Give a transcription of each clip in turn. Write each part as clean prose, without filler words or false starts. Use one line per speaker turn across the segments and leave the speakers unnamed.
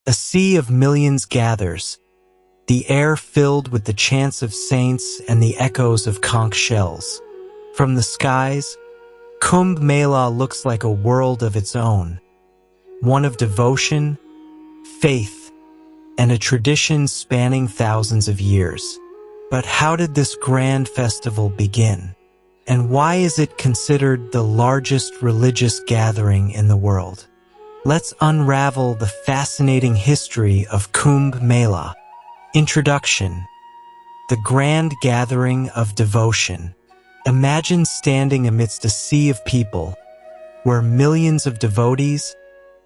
A sea of millions gathers, the air filled with the chants of saints and the echoes of conch shells. From the skies, Kumbh Mela looks like a world of its own, one of devotion, faith, and a tradition spanning thousands of years. But how did this grand festival begin? And why is it considered the largest religious gathering in the world? Let's unravel the fascinating history of Kumbh Mela. Introduction. The grand gathering of devotion. Imagine standing amidst a sea of people, where millions of devotees,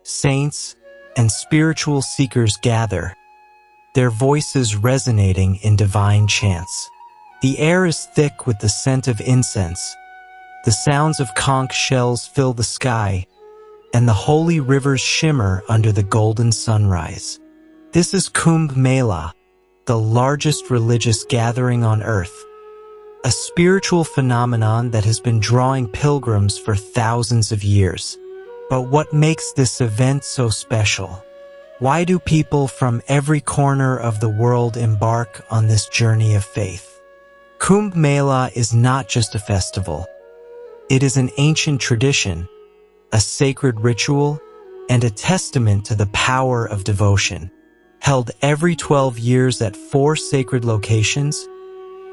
saints, and spiritual seekers gather, their voices resonating in divine chants. The air is thick with the scent of incense, the sounds of conch shells fill the sky, and the holy rivers shimmer under the golden sunrise. This is Kumbh Mela, the largest religious gathering on earth, a spiritual phenomenon that has been drawing pilgrims for thousands of years. But what makes this event so special? Why do people from every corner of the world embark on this journey of faith? Kumbh Mela is not just a festival. It is an ancient tradition, a sacred ritual, and a testament to the power of devotion. Held every 12 years at 4 sacred locations: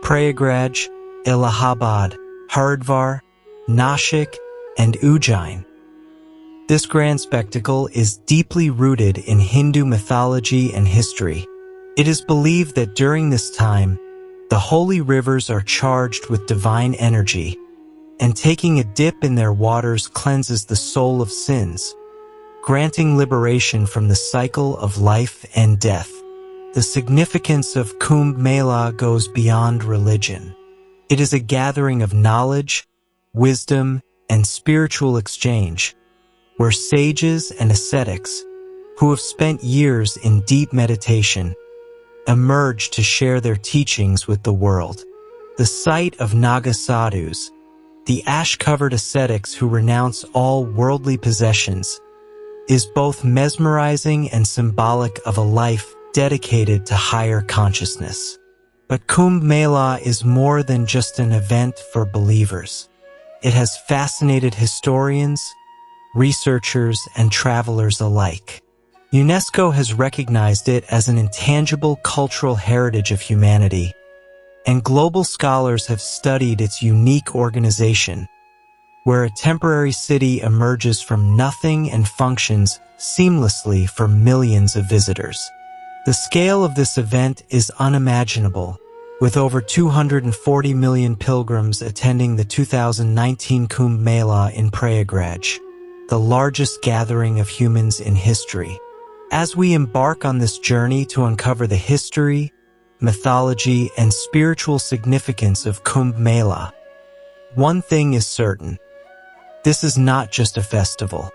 Prayagraj, Allahabad, Haridwar, Nashik, and Ujjain. This grand spectacle is deeply rooted in Hindu mythology and history. It is believed that during this time, the holy rivers are charged with divine energy, and taking a dip in their waters cleanses the soul of sins, granting liberation from the cycle of life and death. The significance of Kumbh Mela goes beyond religion. It is a gathering of knowledge, wisdom, and spiritual exchange, where sages and ascetics, who have spent years in deep meditation, emerge to share their teachings with the world. The sight of Naga sadhus, the ash-covered ascetics who renounce all worldly possessions, is both mesmerizing and symbolic of a life dedicated to higher consciousness. But Kumbh Mela is more than just an event for believers. It has fascinated historians, researchers, and travelers alike. UNESCO has recognized it as an intangible cultural heritage of humanity, and global scholars have studied its unique organization, where a temporary city emerges from nothing and functions seamlessly for millions of visitors. The scale of this event is unimaginable, with over 240 million pilgrims attending the 2019 Kumbh Mela in Prayagraj, the largest gathering of humans in history. As we embark on this journey to uncover the history, mythology, and spiritual significance of Kumbh Mela, one thing is certain: this is not just a festival.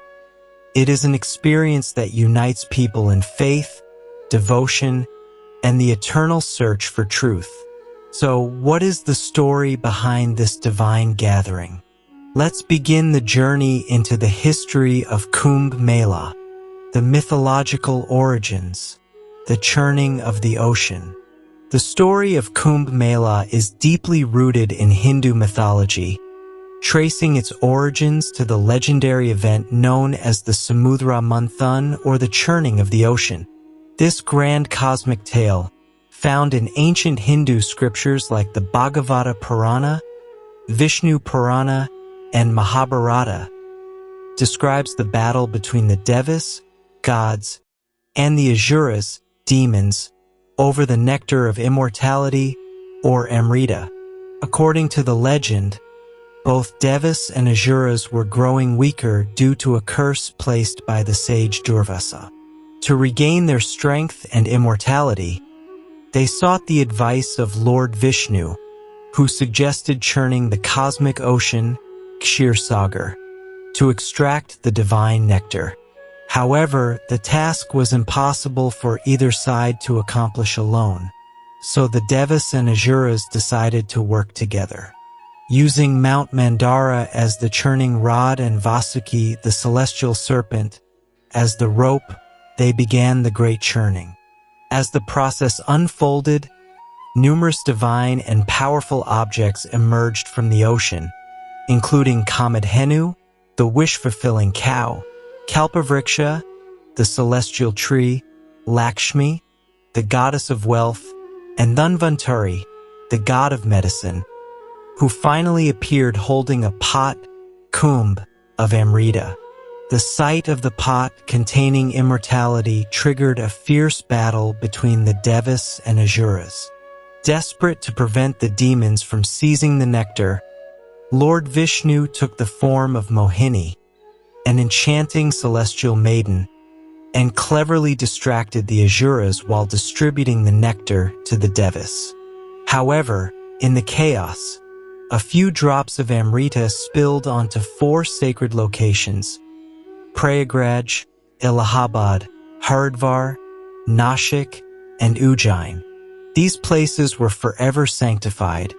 It is an experience that unites people in faith, devotion, and the eternal search for truth. So, what is the story behind this divine gathering? Let's begin the journey into the history of Kumbh Mela, the mythological origins, the churning of the ocean. The story of Kumbh Mela is deeply rooted in Hindu mythology, tracing its origins to the legendary event known as the Samudra Manthan, or the churning of the ocean. This grand cosmic tale, found in ancient Hindu scriptures like the Bhagavata Purana, Vishnu Purana, and Mahabharata, describes the battle between the Devas, gods, and the Asuras, demons, over the nectar of immortality, or Amrita. According to the legend, both Devas and Asuras were growing weaker due to a curse placed by the sage Durvasa. To regain their strength and immortality, they sought the advice of Lord Vishnu, who suggested churning the cosmic ocean, Kshirssagar, to extract the divine nectar. However, the task was impossible for either side to accomplish alone, so the Devas and Asuras decided to work together. Using Mount Mandara as the churning rod and Vasuki, the celestial serpent, as the rope, they began the Great Churning. As the process unfolded, numerous divine and powerful objects emerged from the ocean, including Kamadhenu, the wish-fulfilling cow, Kalpavriksha, the celestial tree, Lakshmi, the goddess of wealth, and Dhanvantari, the god of medicine, who finally appeared holding a pot, kumbh, of Amrita. The sight of the pot containing immortality triggered a fierce battle between the Devas and Asuras. Desperate to prevent the demons from seizing the nectar, Lord Vishnu took the form of Mohini, an enchanting celestial maiden, and cleverly distracted the Asuras while distributing the nectar to the Devas. However, in the chaos, a few drops of Amrita spilled onto 4 sacred locations: Prayagraj, Allahabad, Haridwar, Nashik, and Ujjain. These places were forever sanctified,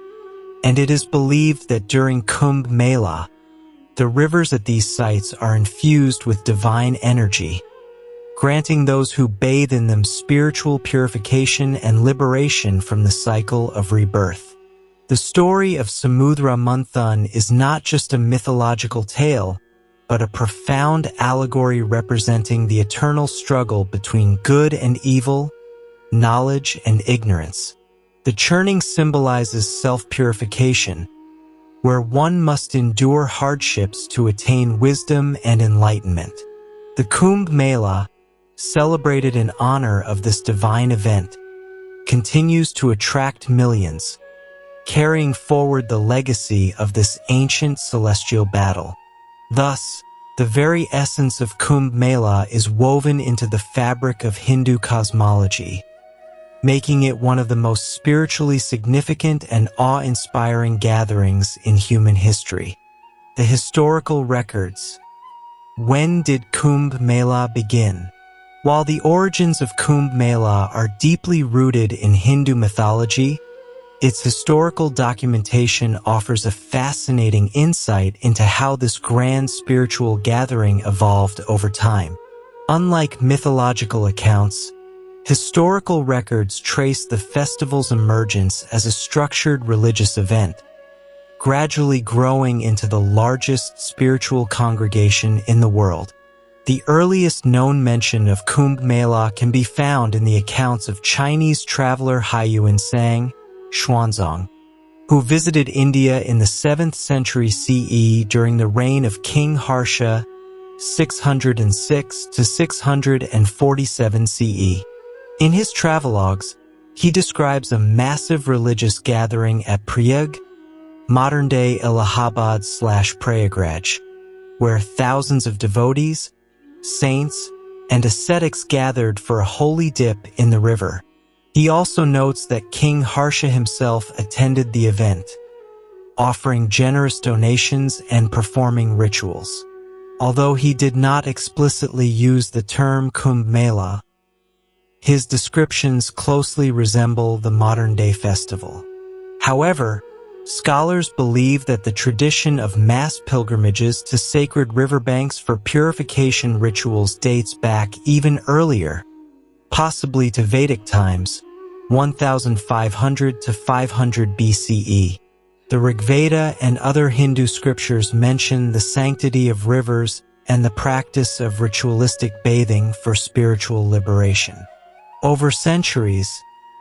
and it is believed that during Kumbh Mela, the rivers at these sites are infused with divine energy, granting those who bathe in them spiritual purification and liberation from the cycle of rebirth. The story of Samudra Manthan is not just a mythological tale, but a profound allegory representing the eternal struggle between good and evil, knowledge and ignorance. The churning symbolizes self-purification, where one must endure hardships to attain wisdom and enlightenment. The Kumbh Mela, celebrated in honor of this divine event, continues to attract millions, carrying forward the legacy of this ancient celestial battle. Thus, the very essence of Kumbh Mela is woven into the fabric of Hindu cosmology, making it one of the most spiritually significant and awe-inspiring gatherings in human history. The historical records. When did Kumbh Mela begin? While the origins of Kumbh Mela are deeply rooted in Hindu mythology, its historical documentation offers a fascinating insight into how this grand spiritual gathering evolved over time. Unlike mythological accounts, historical records trace the festival's emergence as a structured religious event, gradually growing into the largest spiritual congregation in the world. The earliest known mention of Kumbh Mela can be found in the accounts of Chinese traveler Haiyuan Sang, Xuanzang, who visited India in the 7th century CE during the reign of King Harsha 606 to 647 CE. In his travelogues, he describes a massive religious gathering at Prayag, modern-day Allahabad/Prayagraj, where thousands of devotees, saints, and ascetics gathered for a holy dip in the river. He also notes that King Harsha himself attended the event, offering generous donations and performing rituals. Although he did not explicitly use the term Kumbh Mela, his descriptions closely resemble the modern-day festival. However, scholars believe that the tradition of mass pilgrimages to sacred riverbanks for purification rituals dates back even earlier, possibly to Vedic times, 1500 to 500 BCE. The Rigveda and other Hindu scriptures mention the sanctity of rivers and the practice of ritualistic bathing for spiritual liberation. Over centuries,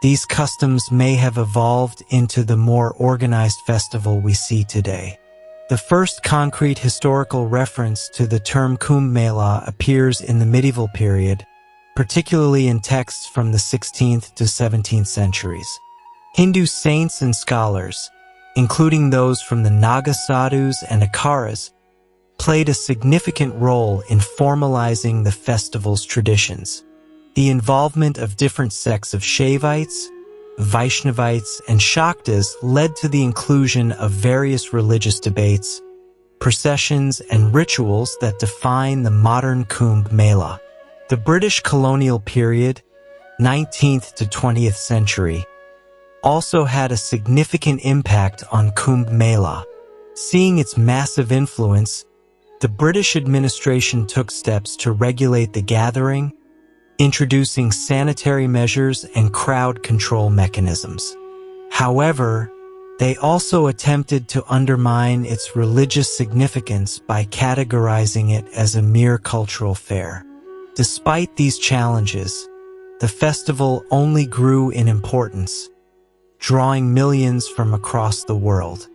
these customs may have evolved into the more organized festival we see today. The first concrete historical reference to the term Kumbh Mela appears in the medieval period, particularly in texts from the 16th to 17th centuries. Hindu saints and scholars, including those from the Naga sadhus and Akaras, played a significant role in formalizing the festival's traditions. The involvement of different sects of Shaivites, Vaishnavites, and Shaktas led to the inclusion of various religious debates, processions, and rituals that define the modern Kumbh Mela. The British colonial period, 19th to 20th century, also had a significant impact on Kumbh Mela. Seeing its massive influence, the British administration took steps to regulate the gathering, introducing sanitary measures and crowd control mechanisms. However, they also attempted to undermine its religious significance by categorizing it as a mere cultural fair. Despite these challenges, the festival only grew in importance, drawing millions from across the world.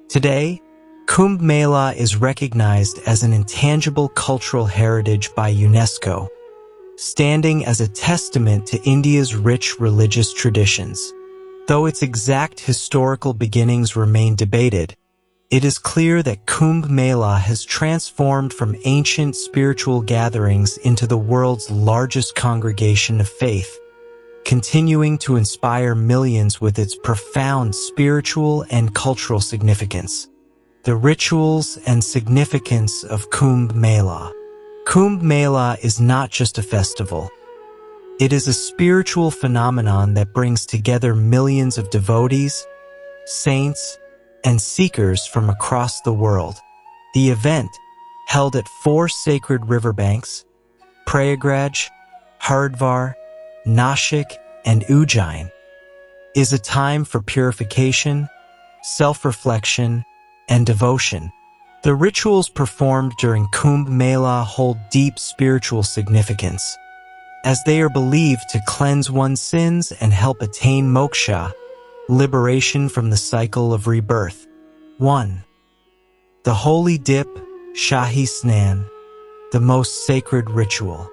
Today, Kumbh Mela is recognized as an intangible cultural heritage by UNESCO, standing as a testament to India's rich religious traditions. Though its exact historical beginnings remain debated, it is clear that Kumbh Mela has transformed from ancient spiritual gatherings into the world's largest congregation of faith, continuing to inspire millions with its profound spiritual and cultural significance. The rituals and significance of Kumbh Mela. Kumbh Mela is not just a festival. It is a spiritual phenomenon that brings together millions of devotees, saints, and seekers from across the world. The event, held at 4 sacred riverbanks, Prayagraj, Haridwar, Nashik, and Ujjain, is a time for purification, self-reflection, and devotion. The rituals performed during Kumbh Mela hold deep spiritual significance, as they are believed to cleanse one's sins and help attain moksha, liberation from the cycle of rebirth. 1. The Holy Dip, Shahi Snan, the most sacred ritual.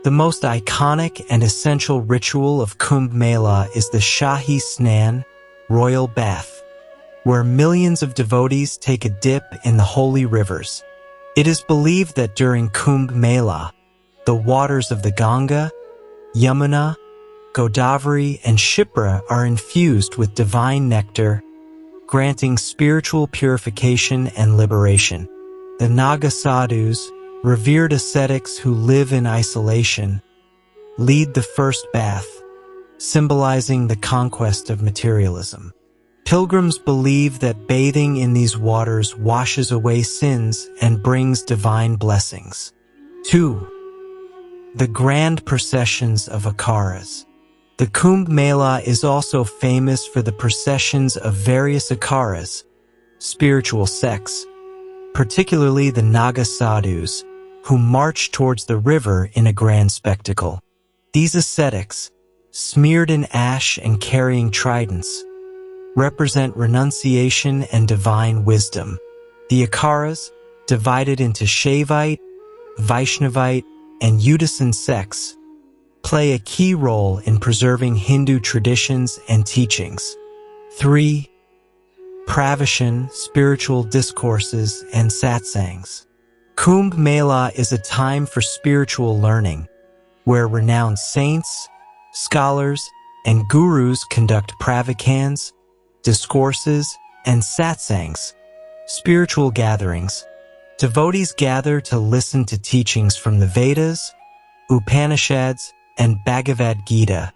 The most iconic and essential ritual of Kumbh Mela is the Shahi Snan, royal bath, where millions of devotees take a dip in the holy rivers. It is believed that during Kumbh Mela, the waters of the Ganga, Yamuna, Godavari, and Shipra are infused with divine nectar, granting spiritual purification and liberation. The Naga sadhus, revered ascetics who live in isolation, lead the first bath, symbolizing the conquest of materialism. Pilgrims believe that bathing in these waters washes away sins and brings divine blessings. 2. The grand processions of Akaras. The Kumbh Mela is also famous for the processions of various Akaras, spiritual sects, particularly the Naga sadhus, who march towards the river in a grand spectacle. These ascetics, smeared in ash and carrying tridents, represent renunciation and divine wisdom. The Akaras, divided into Shaivite, Vaishnavite, and Udasan sects, play a key role in preserving Hindu traditions and teachings. 3. Pravachan, spiritual discourses, and satsangs. Kumbh Mela is a time for spiritual learning, where renowned saints, scholars, and gurus conduct pravachans, discourses, and satsangs, spiritual gatherings. Devotees gather to listen to teachings from the Vedas, Upanishads, and Bhagavad Gita,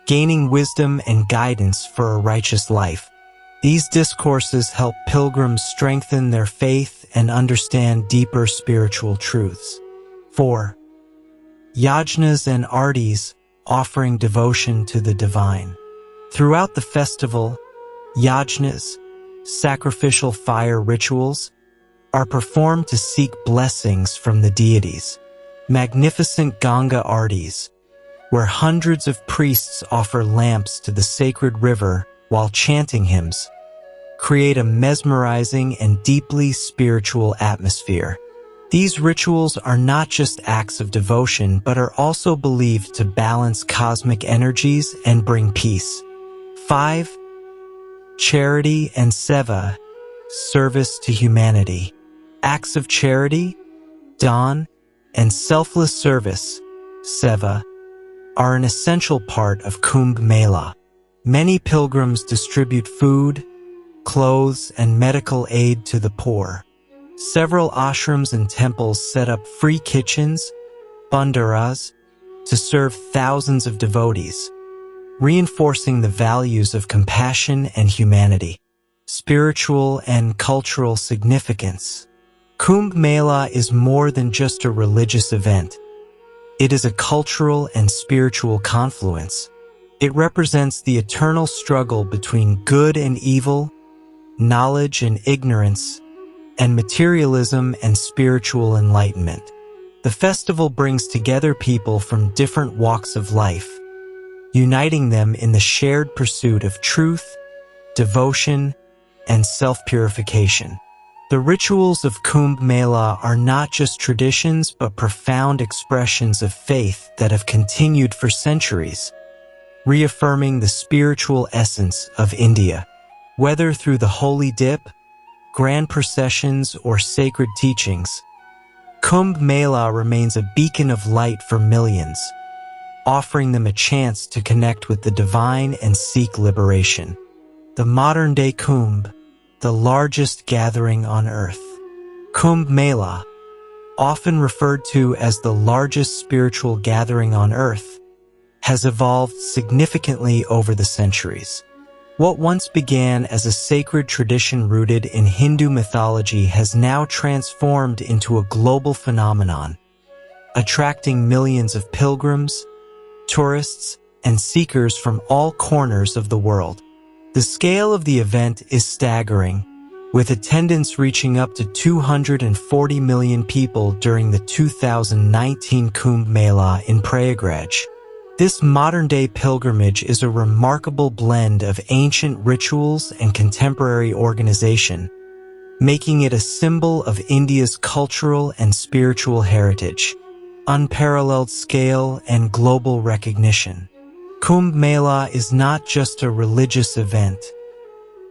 gaining wisdom and guidance for a righteous life. These discourses help pilgrims strengthen their faith and understand deeper spiritual truths. 4. Yajnas and artis, offering devotion to the divine. Throughout the festival, yajnas, sacrificial fire rituals, are performed to seek blessings from the deities. Magnificent Ganga artis, where hundreds of priests offer lamps to the sacred river while chanting hymns, create a mesmerizing and deeply spiritual atmosphere. These rituals are not just acts of devotion, but are also believed to balance cosmic energies and bring peace. 5. Charity and seva, service to humanity. Acts of charity, dawn, and selfless service, seva, are an essential part of Kumbh Mela. Many pilgrims distribute food, clothes, and medical aid to the poor. Several ashrams and temples set up free kitchens, bandaras, to serve thousands of devotees, reinforcing the values of compassion and humanity. Spiritual and cultural significance. Kumbh Mela is more than just a religious event. It is a cultural and spiritual confluence. It represents the eternal struggle between good and evil, knowledge and ignorance, and materialism and spiritual enlightenment. The festival brings together people from different walks of life, uniting them in the shared pursuit of truth, devotion, and self-purification. The rituals of Kumbh Mela are not just traditions but profound expressions of faith that have continued for centuries, reaffirming the spiritual essence of India. Whether through the holy dip, grand processions, or sacred teachings, Kumbh Mela remains a beacon of light for millions, offering them a chance to connect with the divine and seek liberation. The modern-day Kumbh, the largest gathering on Earth. Kumbh Mela, often referred to as the largest spiritual gathering on Earth, has evolved significantly over the centuries. What once began as a sacred tradition rooted in Hindu mythology has now transformed into a global phenomenon, attracting millions of pilgrims, tourists, and seekers from all corners of the world. The scale of the event is staggering, with attendance reaching up to 240 million people during the 2019 Kumbh Mela in Prayagraj. This modern-day pilgrimage is a remarkable blend of ancient rituals and contemporary organization, making it a symbol of India's cultural and spiritual heritage, unparalleled scale, and global recognition. Kumbh Mela is not just a religious event,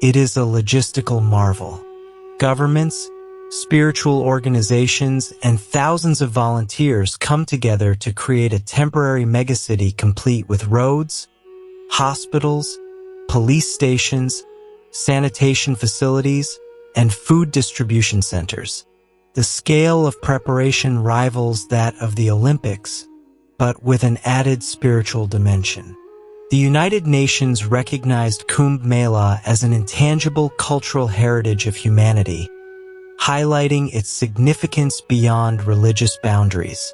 it is a logistical marvel. Governments, spiritual organizations, and thousands of volunteers come together to create a temporary megacity complete with roads, hospitals, police stations, sanitation facilities, and food distribution centers. The scale of preparation rivals that of the Olympics, but with an added spiritual dimension. The United Nations recognized Kumbh Mela as an intangible cultural heritage of humanity, highlighting its significance beyond religious boundaries.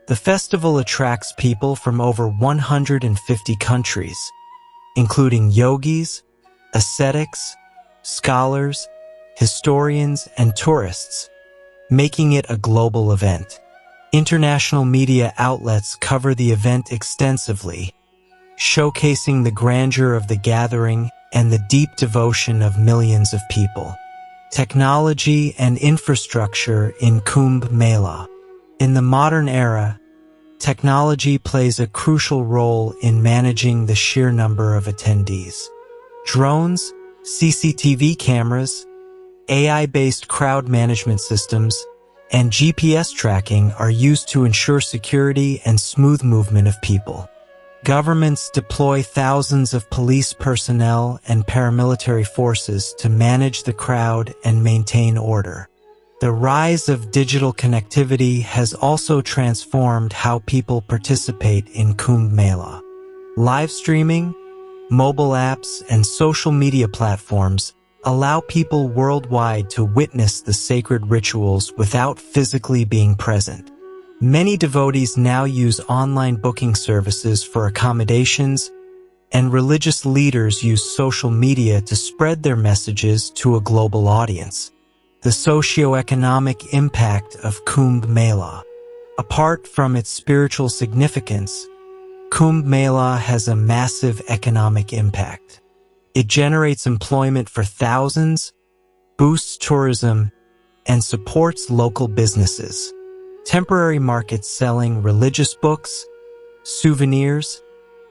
The festival attracts people from over 150 countries, including yogis, ascetics, scholars, historians, and tourists, making it a global event. International media outlets cover the event extensively, showcasing the grandeur of the gathering and the deep devotion of millions of people. Technology and infrastructure in Kumbh Mela. In the modern era, technology plays a crucial role in managing the sheer number of attendees. Drones, CCTV cameras, AI-based crowd management systems, and GPS tracking are used to ensure security and smooth movement of people. Governments deploy thousands of police personnel and paramilitary forces to manage the crowd and maintain order. The rise of digital connectivity has also transformed how people participate in Kumbh Mela. Live streaming, mobile apps, and social media platforms allow people worldwide to witness the sacred rituals without physically being present. Many devotees now use online booking services for accommodations, and religious leaders use social media to spread their messages to a global audience. The socio-economic impact of Kumbh Mela. Apart from its spiritual significance, Kumbh Mela has a massive economic impact. It generates employment for thousands, boosts tourism, and supports local businesses. Temporary markets selling religious books, souvenirs,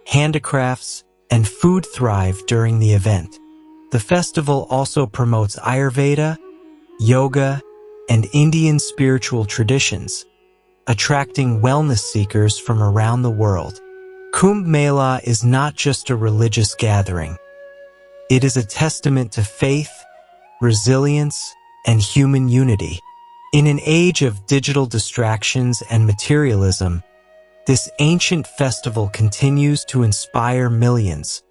handicrafts, and food thrive during the event. The festival also promotes Ayurveda, yoga, and Indian spiritual traditions, attracting wellness seekers from around the world. Kumbh Mela is not just a religious gathering. It is a testament to faith, resilience, and human unity. In an age of digital distractions and materialism, this ancient festival continues to inspire millions,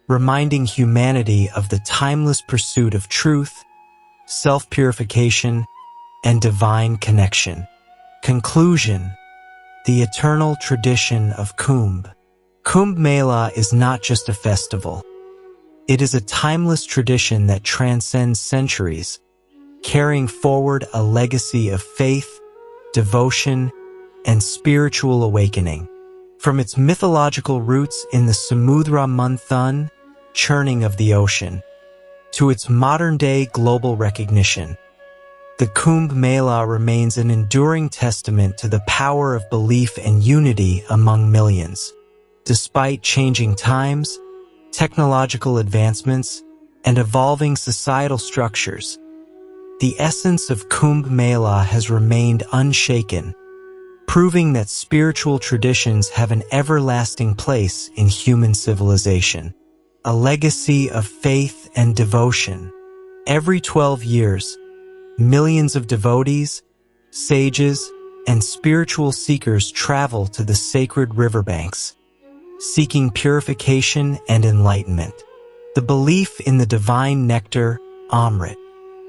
reminding humanity of the timeless pursuit of truth, self-purification, and divine connection. Conclusion: the eternal tradition of Kumbh. Kumbh Mela is not just a festival. It is a timeless tradition that transcends centuries, carrying forward a legacy of faith, devotion, and spiritual awakening. From its mythological roots in the Samudra Manthan, churning of the ocean, to its modern-day global recognition, the Kumbh Mela remains an enduring testament to the power of belief and unity among millions. Despite changing times, technological advancements, and evolving societal structures, the essence of Kumbh Mela has remained unshaken, proving that spiritual traditions have an everlasting place in human civilization. A legacy of faith and devotion. Every 12 years, millions of devotees, sages, and spiritual seekers travel to the sacred riverbanks, seeking purification and enlightenment. The belief in the divine nectar, Amrit,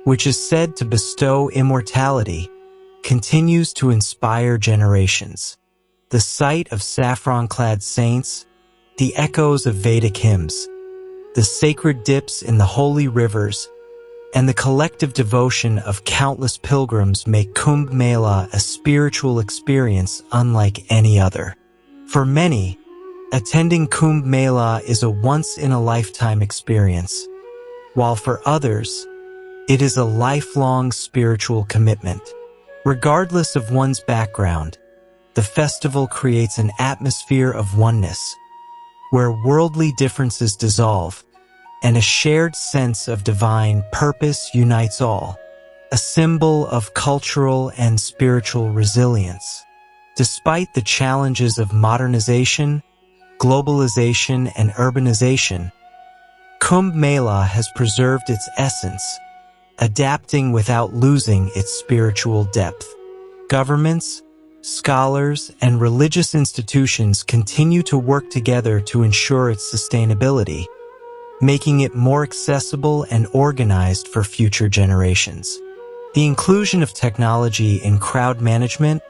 which is said to bestow immortality, continues to inspire generations. The sight of saffron-clad saints, the echoes of Vedic hymns, the sacred dips in the holy rivers, and the collective devotion of countless pilgrims make Kumbh Mela a spiritual experience unlike any other. For many, attending Kumbh Mela is a once-in-a-lifetime experience, while for others, it is a lifelong spiritual commitment. Regardless of one's background, the festival creates an atmosphere of oneness, where worldly differences dissolve, and a shared sense of divine purpose unites all, a symbol of cultural and spiritual resilience. Despite the challenges of modernization, globalization, and urbanization, Kumbh Mela has preserved its essence, adapting without losing its spiritual depth. Governments, scholars, and religious institutions continue to work together to ensure its sustainability, making it more accessible and organized for future generations. The inclusion of technology in crowd management,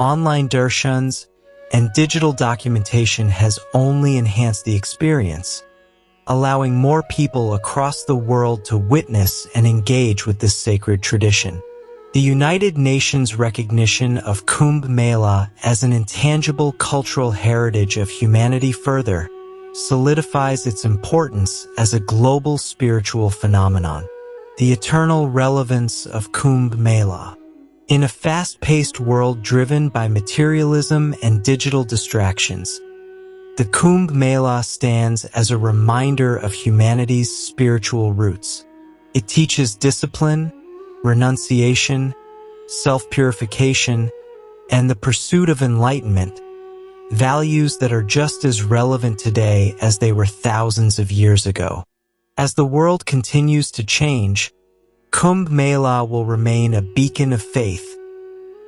online darshans, and digital documentation has only enhanced the experience, allowing more people across the world to witness and engage with this sacred tradition. The United Nations recognition of Kumbh Mela as an intangible cultural heritage of humanity further solidifies its importance as a global spiritual phenomenon. The eternal relevance of Kumbh Mela. In a fast-paced world driven by materialism and digital distractions, the Kumbh Mela stands as a reminder of humanity's spiritual roots. It teaches discipline, renunciation, self-purification, and the pursuit of enlightenment, values that are just as relevant today as they were thousands of years ago. As the world continues to change, Kumbh Mela will remain a beacon of faith,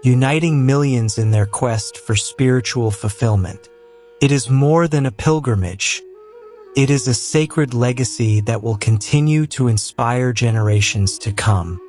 uniting millions in their quest for spiritual fulfillment. It is more than a pilgrimage. It is a sacred legacy that will continue to inspire generations to come.